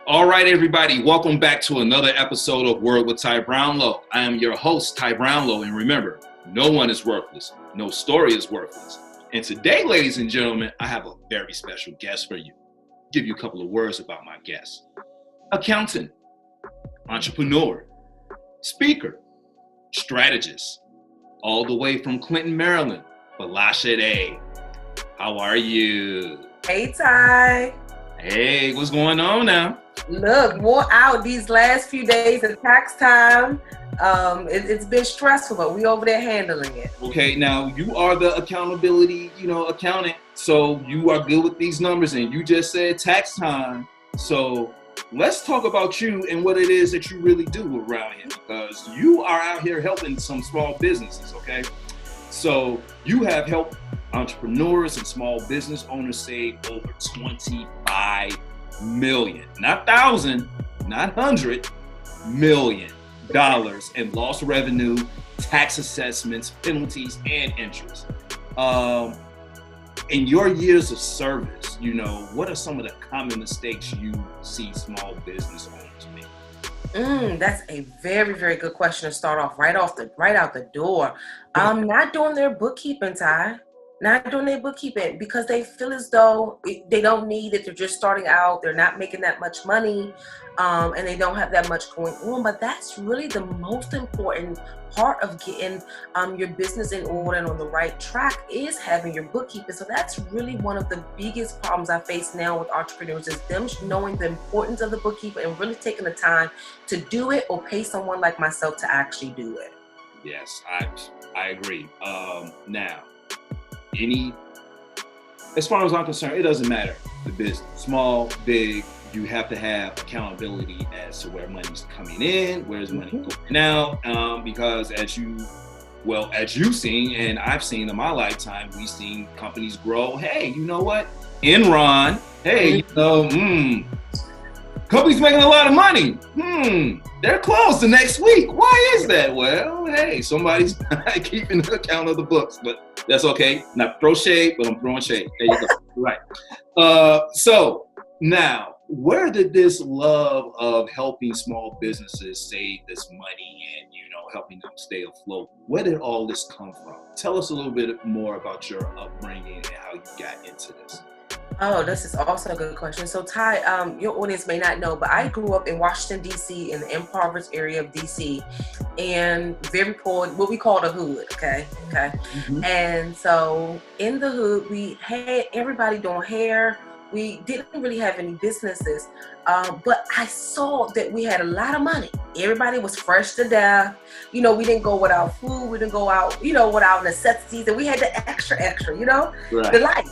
All right, everybody, welcome back to another episode of Word with Ty Brownlow. I am your host, Ty Brownlow, and remember, no one is worthless. No story is worthless. And today, ladies and gentlemen, I have a very special guest for you. I'll give you a couple of words about my guest. Accountant, entrepreneur, speaker, strategist, all the way from Clinton, Maryland, Folasade. How are you? Hey, Ty. Hey, what's going on now? Look, more out these last few days of tax time. It's been stressful, but we over there handling it. Okay, now you are the accountability, accountant. So you are good with these numbers, and you just said tax time. So let's talk about you and what it is that you really do around here, because you are out here helping some small businesses, okay? So you have helped entrepreneurs and small business owners save over $25 million, not thousand, not $100 million in lost revenue, tax assessments, penalties, and interest. In your years of service, what are some of the common mistakes you see small business owners make? That's a very, very good question to start off right out the door. Not doing their bookkeeping, Ty. Not doing their bookkeeping because they feel as though they don't need it. They're just starting out. They're not making that much money, and they don't have that much going on. But that's really the most important part of getting your business in order and on the right track is having your bookkeeping. So that's really one of the biggest problems I face now with entrepreneurs is them knowing the importance of the bookkeeper and really taking the time to do it or pay someone like myself to actually do it. Yes, I agree. Now, as far as I'm concerned, it doesn't matter the business, small, big, you have to have accountability as to where money's coming in, where's money going out, because as you've seen, and I've seen in my lifetime, we've seen companies grow. Hey, you know what? Enron, hey, company's making a lot of money. They're closed the next week. Why is that? Well, hey, somebody's not keeping account of the books, but that's okay. Not throw shade, but I'm throwing shade. There you go. Right. So now, where did this love of helping small businesses save this money and, helping them stay afloat, where did all this come from? Tell us a little bit more about your upbringing and how you got into this. Oh, this is also a good question. So, Ty, your audience may not know, but I grew up in Washington, D.C., in the impoverished area of D.C., and very poor, what we call the hood, okay? And so in the hood, we had everybody doing hair. We didn't really have any businesses, but I saw that we had a lot of money. Everybody was fresh to death. We didn't go without food. We didn't go out, without necessities, and we had the extra, right. The life.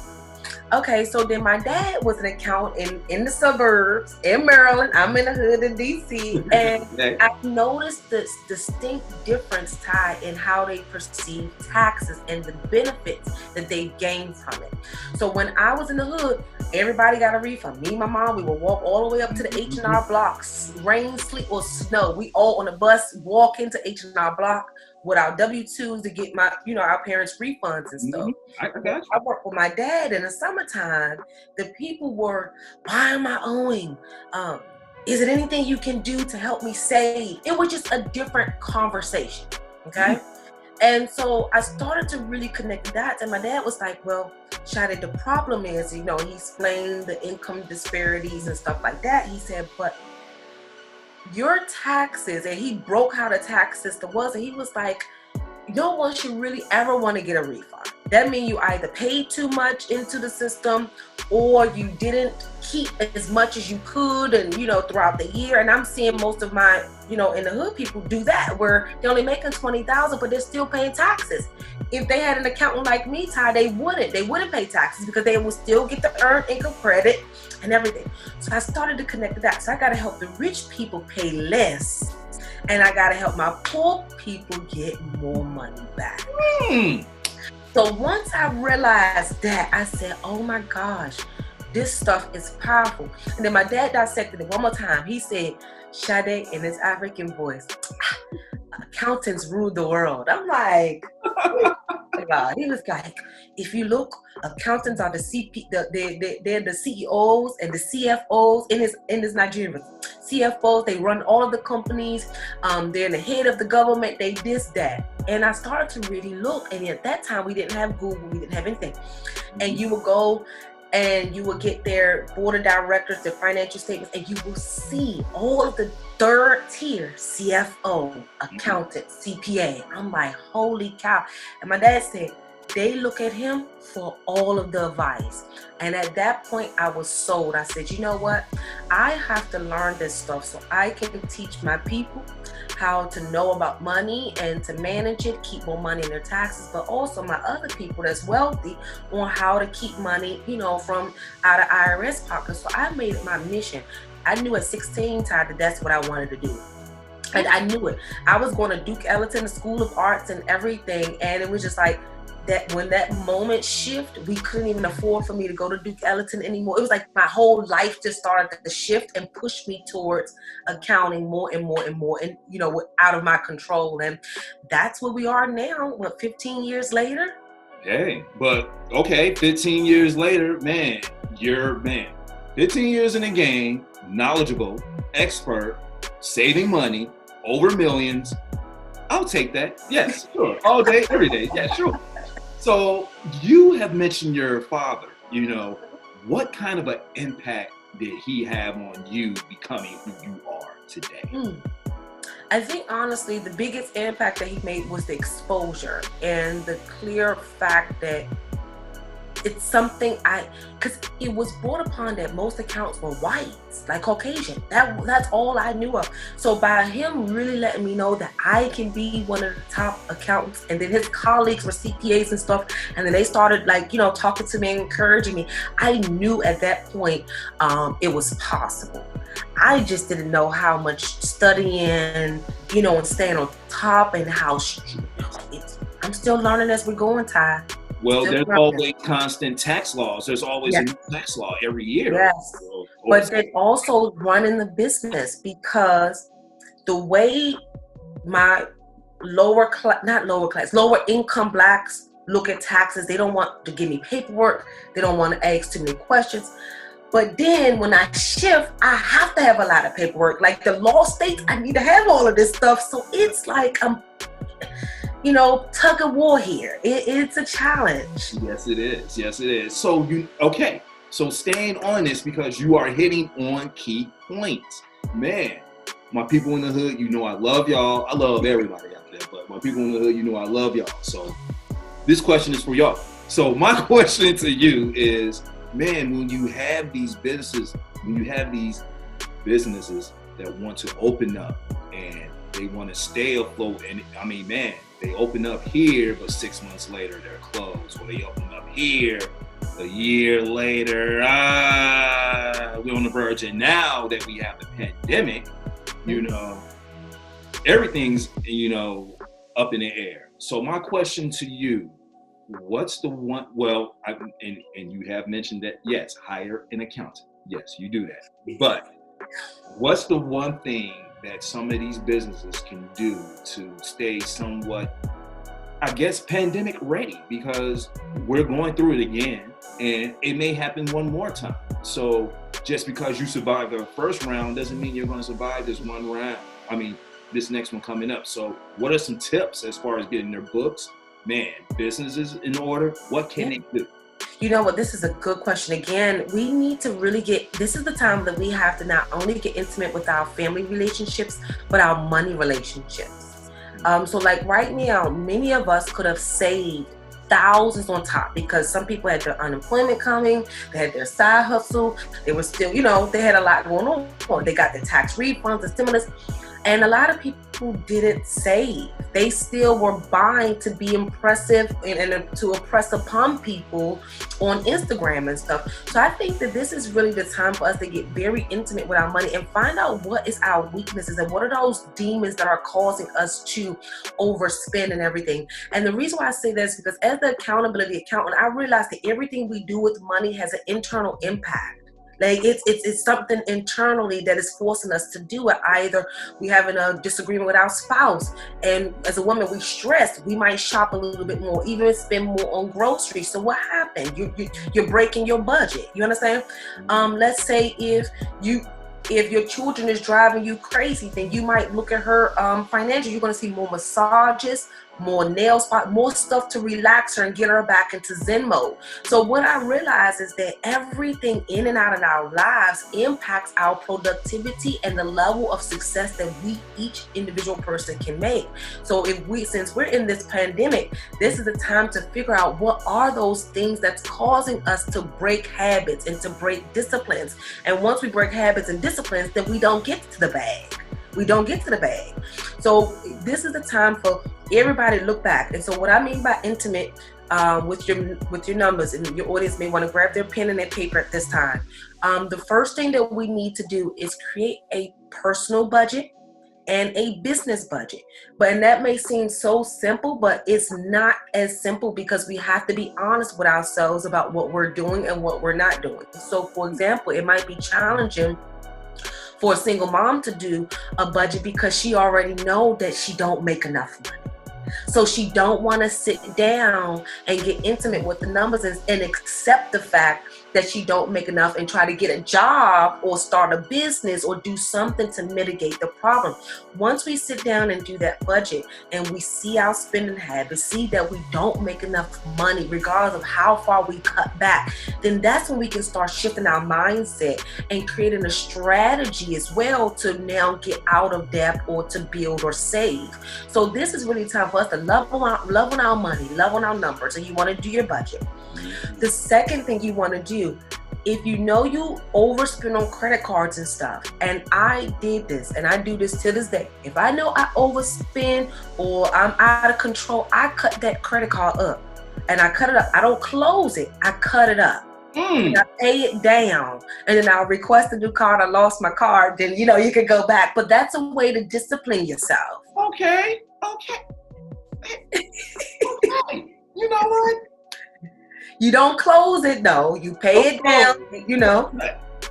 Okay, so then my dad was an accountant in the suburbs in Maryland. I'm in the hood in DC, and I noticed this distinct difference, Ty, in how they perceive taxes and the benefits that they gain from it. So when I was in the hood, everybody got a refund. Me and my mom, we would walk all the way up to the H&R blocks, rain, sleet, or snow. We all on the bus walk into H&R block with our W-2s to get my, our parents' refunds and stuff. I worked with my dad in the summertime. The people were, why am I owing? Is it anything you can do to help me save? It was just a different conversation, okay? And so I started to really connect the dots, and my dad was like, well, Shadi, the problem is, he explained the income disparities and stuff like that. He said, but your taxes, and he broke how the tax system was, and he was like, no one should really ever want to get a refund. That means you either paid too much into the system or you didn't keep as much as you could and, throughout the year. And I'm seeing most of my, in the hood people do that where they're only making $20,000, but they're still paying taxes. If they had an accountant like me, Ty, they wouldn't pay taxes because they would still get the earned income credit and everything. So I started to connect that. So I got to help the rich people pay less, and I got to help my poor people get more money back. So once I realized that, I said, oh my gosh, this stuff is powerful. And then my dad dissected it one more time. He said, Shade, in his African voice, accountants rule the world. I'm like, oh my God. He was like, if you look accountants are the they're the CEOs and the CFOs in this Nigerian. CFOs, they run all of the companies. They're the head of the government. They this, that. And I started to really look. And at that time, we didn't have Google. We didn't have anything. And you would go and you will get their board of directors, their financial statements, and you will see all of the third tier CFO, accountant, CPA. I'm like, holy cow. And my dad said, they look at him for all of the advice. And at that point, I was sold. I said, you know what? I have to learn this stuff so I can teach my people how to know about money and to manage it, keep more money in their taxes, but also my other people that's wealthy on how to keep money, from out of IRS pockets. So I made it my mission. I knew at 16, Ty, that that's what I wanted to do. And I knew it. I was going to Duke Ellington, the School of Arts and everything. And it was just like, that when that moment shift, we couldn't even afford for me to go to Duke Ellington anymore. It was like my whole life just started to shift and push me towards accounting more and more and more, and out of my control. And that's where we are now. 15 years later? Hey, but okay, 15 years later, man, 15 years in the game, knowledgeable, expert, saving money, over millions. I'll take that. Yes, sure. All day, every day. Yeah, sure. So you have mentioned your father, what kind of an impact did he have on you becoming who you are today? I think honestly, the biggest impact that he made was the exposure and the clear fact that it's something because it was brought upon that most accounts were white, like Caucasian. That's all I knew of. So by him really letting me know that I can be one of the top accountants, and then his colleagues were CPAs and stuff, and then they started talking to me and encouraging me. I knew at that point it was possible. I just didn't know how much studying, and staying on top, and how I'm still learning as we're going, Ty. Well, there's always constant tax laws. There's always a new tax law every year. Yes, but then also running the business, because the way my lower income blacks look at taxes, they don't want to give me paperwork. They don't want to ask too many questions. But then when I shift, I have to have a lot of paperwork. Like the law states, I need to have all of this stuff. So it's like I'm tug of war here. It's a challenge. Yes, it is. Yes, it is. So So staying on this, because you are hitting on key points. Man, my people in the hood, I love y'all. I love everybody out there, but my people in the hood, I love y'all. So this question is for y'all. So my question to you is, man, when you have these businesses that want to open up and they want to stay afloat, and they open up here, but 6 months later they're closed. Or they open up here, a year later, we're on the verge. And now that we have the pandemic, everything's, up in the air. So my question to you, what's the one, and you have mentioned that, yes, hire an accountant. Yes, you do that. But what's the one thing that some of these businesses can do to stay somewhat, pandemic ready? Because we're going through it again, and it may happen one more time. So just because you survived the first round doesn't mean you're going to survive this one round. This next one coming up. So what are some tips as far as getting their books, businesses in order? What can they do? You know what? This is a good question. Again, we need to really this is the time that we have to not only get intimate with our family relationships, but our money relationships. So like right now, many of us could have saved thousands on top, because some people had their unemployment coming, they had their side hustle, they were still, they had a lot going on. They got the tax refunds, the stimulus. And a lot of people didn't save. They still were buying to be impressive and to impress upon people on Instagram and stuff. So I think that this is really the time for us to get very intimate with our money and find out what is our weaknesses and what are those demons that are causing us to overspend and everything. And the reason why I say this is because as the accountability accountant, I realized that everything we do with money has an internal impact. Like it's something internally that is forcing us to do it. Either we having a disagreement with our spouse, and as a woman we stressed, we might shop a little bit more, even spend more on groceries. So what happened? You're breaking your budget. You understand? Let's say if your children is driving you crazy, then you might look at her financial. You're going to see more massages, more nail spot, more stuff to relax her and get her back into Zen mode. So what I realize is that everything in and out of our lives impacts our productivity and the level of success that each individual person can make. So since we're in this pandemic, this is the time to figure out what are those things that's causing us to break habits and to break disciplines. And once we break habits and disciplines, then we don't get to the bag. So this is the time for everybody to look back. And so what I mean by intimate with your numbers, and your audience may want to grab their pen and their paper at this time. The first thing that we need to do is create a personal budget and a business budget. And that may seem so simple, but it's not as simple, because we have to be honest with ourselves about what we're doing and what we're not doing. So for example, it might be challenging for a single mom to do a budget because she already know that she don't make enough money. So she don't want to sit down and get intimate with the numbers and accept the fact that she don't make enough and try to get a job or start a business or do something to mitigate the problem. Once we sit down and do that budget and we see our spending habits, see that we don't make enough money regardless of how far we cut back, then that's when we can start shifting our mindset and creating a strategy as well to now get out of debt or to build or save. So this is really time for us to love on our money, love on our numbers, and you want to do your budget. The second thing you want to do, if you know you overspend on credit cards and stuff, and I did this and I do this to this day, if I know I overspend or I'm out of control, I cut that credit card up and I cut it up. I don't close it, I cut it up. And I pay it down, and then I'll request a new card. I lost my card, then you can go back. But that's a way to discipline yourself. Okay. You know what? You don't close it though. You pay it down.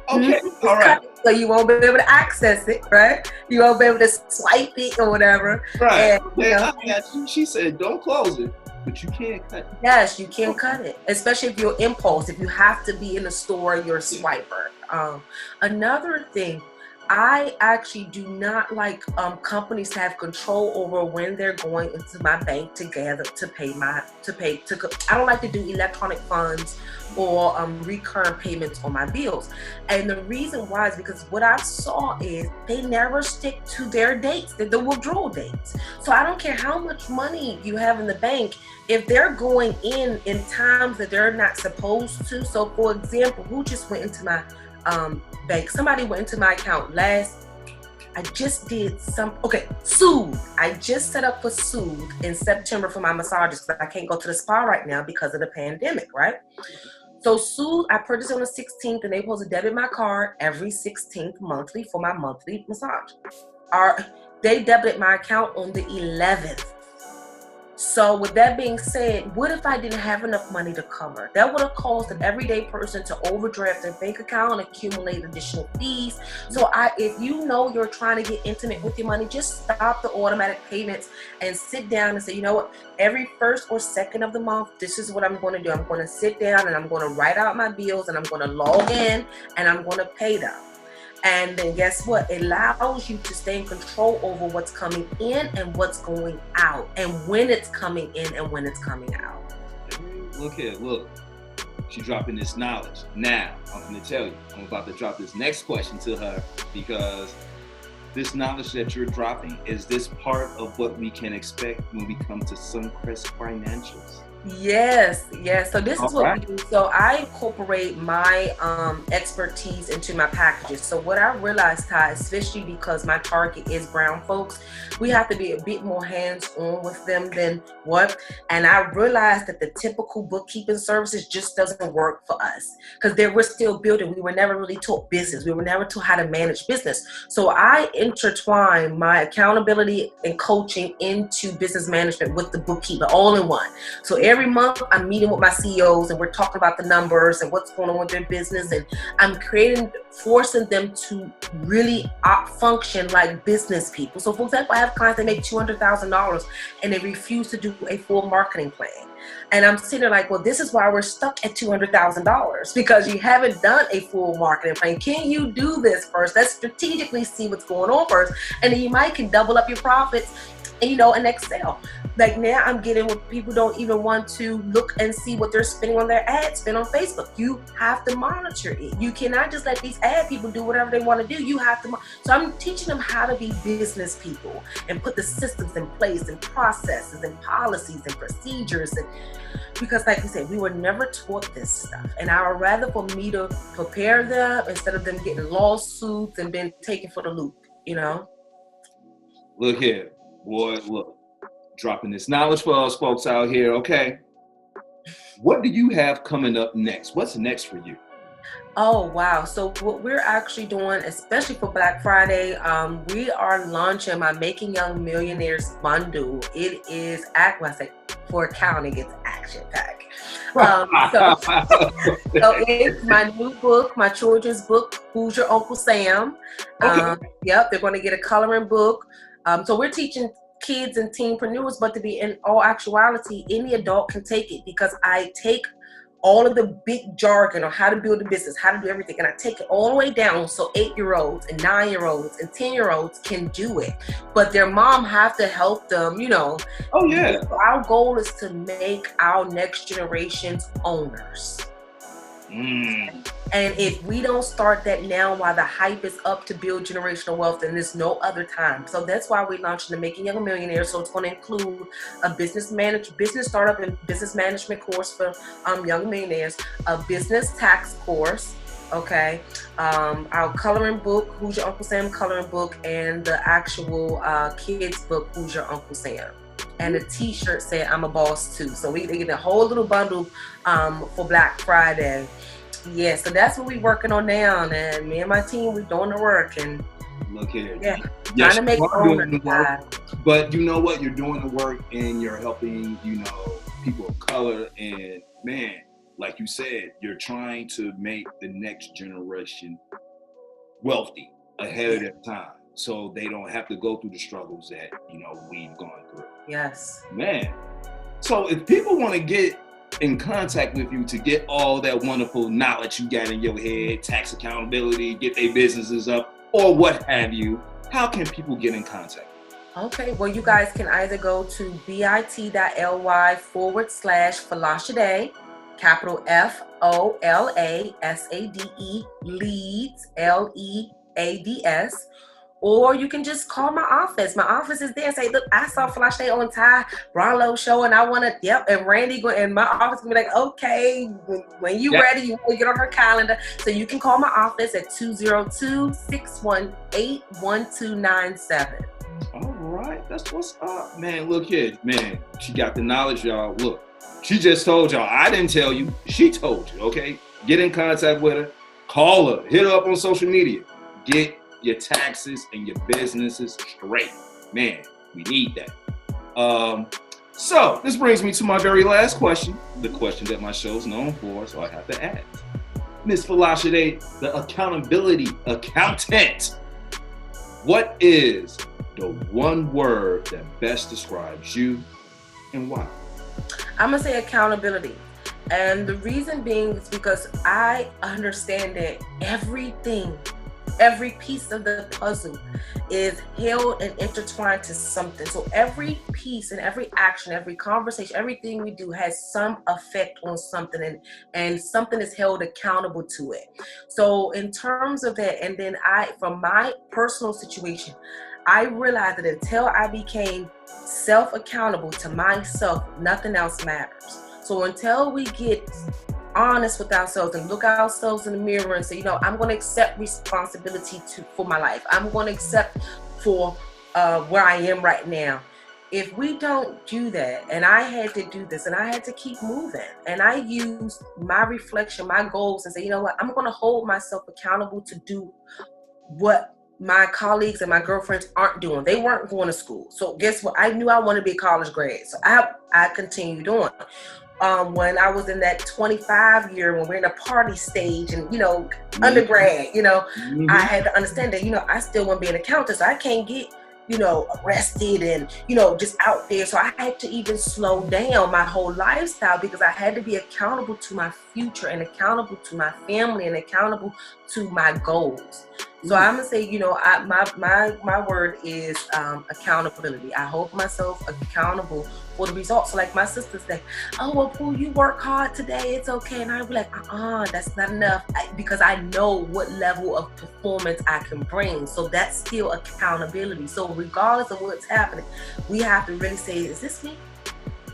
Okay. All right. So you won't be able to access it, right? You won't be able to swipe it or whatever. Right. She said, don't close it. But you can't cut it. Yes, you can cut it, especially if you're impulse. If you have to be in a store, you're a swiper. Another thing, I actually do not like companies to have control over when they're going into my bank to pay. I don't like to do electronic funds or recurrent payments on my bills. And the reason why is because what I saw is they never stick to their dates, the withdrawal dates. So I don't care how much money you have in the bank, if they're going in times that they're not supposed to. So for example, who just went into my bank? Somebody went into my account Soothe. I just set up for Soothe in September for my massages because I can't go to the spa right now because of the pandemic, right? So Soothe, I purchased on the 16th, and they're supposed to debit my card every 16th monthly for my monthly massage. They debited my account on the 11th. So with that being said, what if I didn't have enough money to cover? That would have caused an everyday person to overdraft their bank account and accumulate additional fees. So if you know you're trying to get intimate with your money, just stop the automatic payments and sit down and say, you know what, every first or second of the month, this is what I'm going to do. I'm going to sit down and I'm going to write out my bills and I'm going to log in and I'm going to pay them. And then guess what? It allows you to stay in control over what's coming in and what's going out, and when it's coming in and when it's coming out. Look. She's dropping this knowledge. Now, I'm going to tell you, I'm about to drop this next question to her, because this knowledge that you're dropping, is this part of what we can expect when we come to Suncrest Financials? Yes. So this is what we do. So I incorporate my expertise into my packages. So what I realized, Ty, especially because my target is brown folks, we have to be a bit more hands-on with them than what. And I realized that the typical bookkeeping services just doesn't work for us, because we're still building. We were never really taught business. We were never taught how to manage business. So I intertwine my accountability and coaching into business management with the bookkeeper all in one. So every month I'm meeting with my CEOs and we're talking about the numbers and what's going on with their business, and I'm forcing them to really function like business people. So for example, I have clients that make $200,000 and they refuse to do a full marketing plan. And I'm sitting there like, well, this is why we're stuck at $200,000, because you haven't done a full marketing plan. Can you do this first? Let's strategically see what's going on first, and then you might can double up your profits, in Excel. Like now I'm getting where people don't even want to look and see what they're spending on their ad spend on Facebook. You have to monitor it. You cannot just let these ad people do whatever they want to do. You have to. So I'm teaching them how to be business people and put the systems in place and processes and policies and procedures. And because like we said, we were never taught this stuff. And I would rather for me to prepare them instead of them getting lawsuits and being taken for the loop, Look here, boy, look. Dropping this knowledge for us folks out here, okay? What do you have coming up next? What's next for you? Oh, wow. So what we're actually doing, especially for Black Friday, we are launching my Making Young Millionaires bundle. It is, for accounting, it's action-packed. So it's my new book, my children's book, Who's Your Uncle Sam? Okay. Yep, they're going to get a coloring book. So we're teaching kids and teenpreneurs, but to be in all actuality, any adult can take it, because I take all of the big jargon on how to build a business, how to do everything, and I take it all the way down so 8-year-olds and 9-year-olds and 10-year-olds can do it, but their mom have to help them, Oh yeah. So our goal is to make our next generations owners. And if we don't start that now while the hype is up to build generational wealth, then there's no other time. So that's why we're launching the Making Young Millionaires. So it's going to include a business startup and business management course for young millionaires, a business tax course, okay, our coloring book, Who's Your Uncle Sam coloring book, and the actual kids book, Who's Your Uncle Sam. And a t-shirt said I'm a boss too. So they get a whole little bundle for Black Friday. Yeah, so that's what we're working on now. And me and my team, we're doing the work. And look here. Yeah, yes, trying to make doing the work, but you know what? You're doing the work and you're helping, people of color. And man, like you said, you're trying to make the next generation wealthy ahead of their time, so they don't have to go through the struggles that we've gone through. Yes, man. So if people want to get in contact with you to get all that wonderful knowledge you got in your head, tax accountability, get their businesses up, or what have you, how can people get in contact? Okay, well, you guys can either go to bit.ly/Folasade, capital FOLASADE, leads, LEADS. Or you can just call my office. My office is there and say, look, I saw Folasade on Ty Brownlow show and I want to, and Randy, and my office can be like, okay, when you ready, you want to get on her calendar. So you can call my office at 202-618-1297. All right, that's what's up. Man, look here, man, she got the knowledge, y'all. Look, she just told y'all. I didn't tell you, she told you, okay? Get in contact with her, call her, hit her up on social media, get your taxes and your businesses straight. Man, we need that. So this brings me to my very last question, the question that my show's known for, so I have to ask. Ms. Folasade, the accountability accountant, what is the one word that best describes you and why? I'm gonna say accountability. And the reason being is because I understand that every piece of the puzzle is held and intertwined to something. So every piece and every action, every conversation, everything we do has some effect on something, and something is held accountable to it. So in terms of that, and then from my personal situation, I realized that until I became self-accountable to myself, nothing else matters. So until we get honest with ourselves and look ourselves in the mirror and say, I'm going to accept responsibility for my life. I'm going to accept for where I am right now. If we don't do that, and I had to do this, and I had to keep moving, and I used my reflection, my goals, and say, I'm going to hold myself accountable to do what my colleagues and my girlfriends aren't doing. They weren't going to school. So guess what? I knew I wanted to be a college grad. So I continued on. when I was in that 25 year, when we're in a party stage and, undergrad, I had to understand that, I still want to be an accountant, so I can't get, arrested and, just out there. So I had to even slow down my whole lifestyle because I had to be accountable to my future and accountable to my family and accountable to my goals. So I'm gonna say, my word is accountability. I hold myself accountable for the results. So like my sister said, "Oh, well, Pooh, you work hard today. It's okay." And I'd be like, that's not enough, because I know what level of performance I can bring. So that's still accountability. So regardless of what's happening, we have to really say, is this me?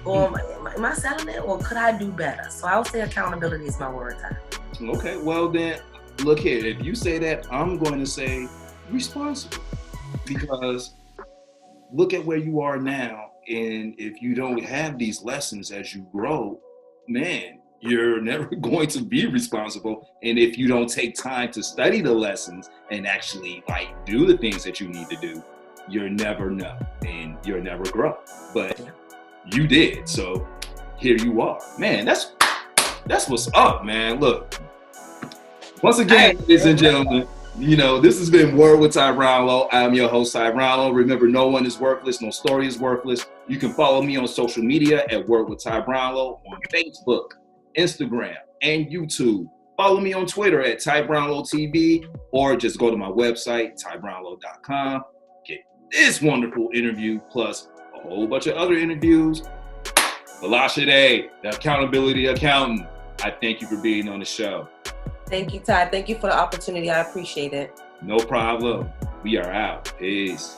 Or am I selling it? Or could I do better? So I would say accountability is my word, Ty. Okay, well then, look here, if you say that, I'm going to say responsible, because look at where you are now. And if you don't have these lessons as you grow, man, you're never going to be responsible. And if you don't take time to study the lessons and actually do the things that you need to do, you'll never know and you'll never grow. But you did. So here you are. Man, that's what's up, man. Look. Once again, ladies and gentlemen, this has been Word with Ty Brownlow. I'm your host, Ty Brownlow. Remember, no one is worthless. No story is worthless. You can follow me on social media at Word with Ty Brownlow on Facebook, Instagram, and YouTube. Follow me on Twitter at Ty Brownlow TV, or just go to my website, tybrownlow.com. Get this wonderful interview, plus a whole bunch of other interviews. Folasade, the accountability accountant. I thank you for being on the show. Thank you, Ty. Thank you for the opportunity. I appreciate it. No problem. We are out. Peace.